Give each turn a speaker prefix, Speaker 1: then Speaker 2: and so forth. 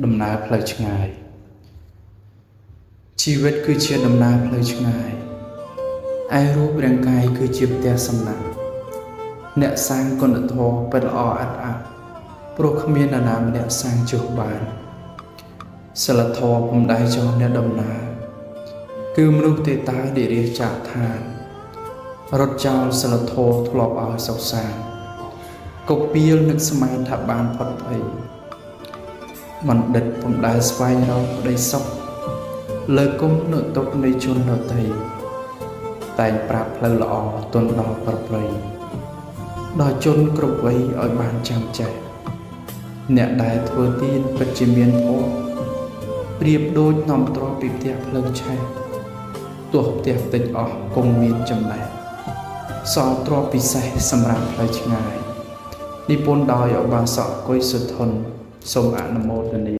Speaker 1: ដំណើរផ្លូវឆ្ងាយជីវិតគឺជាដំណើរផ្លូវឆ្ងាយឯរូបរាងកាយគឺជាផ្ទះសំណាក់អ្នកសាងគុណធម៌ពិតល្អឥតអាប់ព្រោះគ្មាននរណាម្នាក់សាងចុះបានសិលធម៌ពុំដែលចោះអ្នកដំណើរគឺមនុស្សទេតានិរាសចាកឋានរត់ចោលសិលធម៌ធ្លាប់ឲ្យសុខសាន្តកុពាលនឹកស្មានថាបានផុតភ័យបណ្ឌិតពុំដែលស្វែងរកក្តីសុខលើគុំនៅទុកនៃជនដទៃតែងប្រាប់ផ្លូវល្អទន់ដល់ប្រព្រៃដល់ជនគ្រប់វ័យឲ្យបានចាំចេះអ្នកដែលធ្វើទានពិតជាមានធម៌ប្រៀបដូចនាំទ្រពពីផ្ទះភ្លើងឆេះទោះផ្ទះតិចអស់គង់មានចំណែកសល់ទ្រពពិសេសសម្រាប់ផ្លូវឆ្ងាយនិពន្ធដោយឧបាសកគុយសុធនសូមអនុមោទនា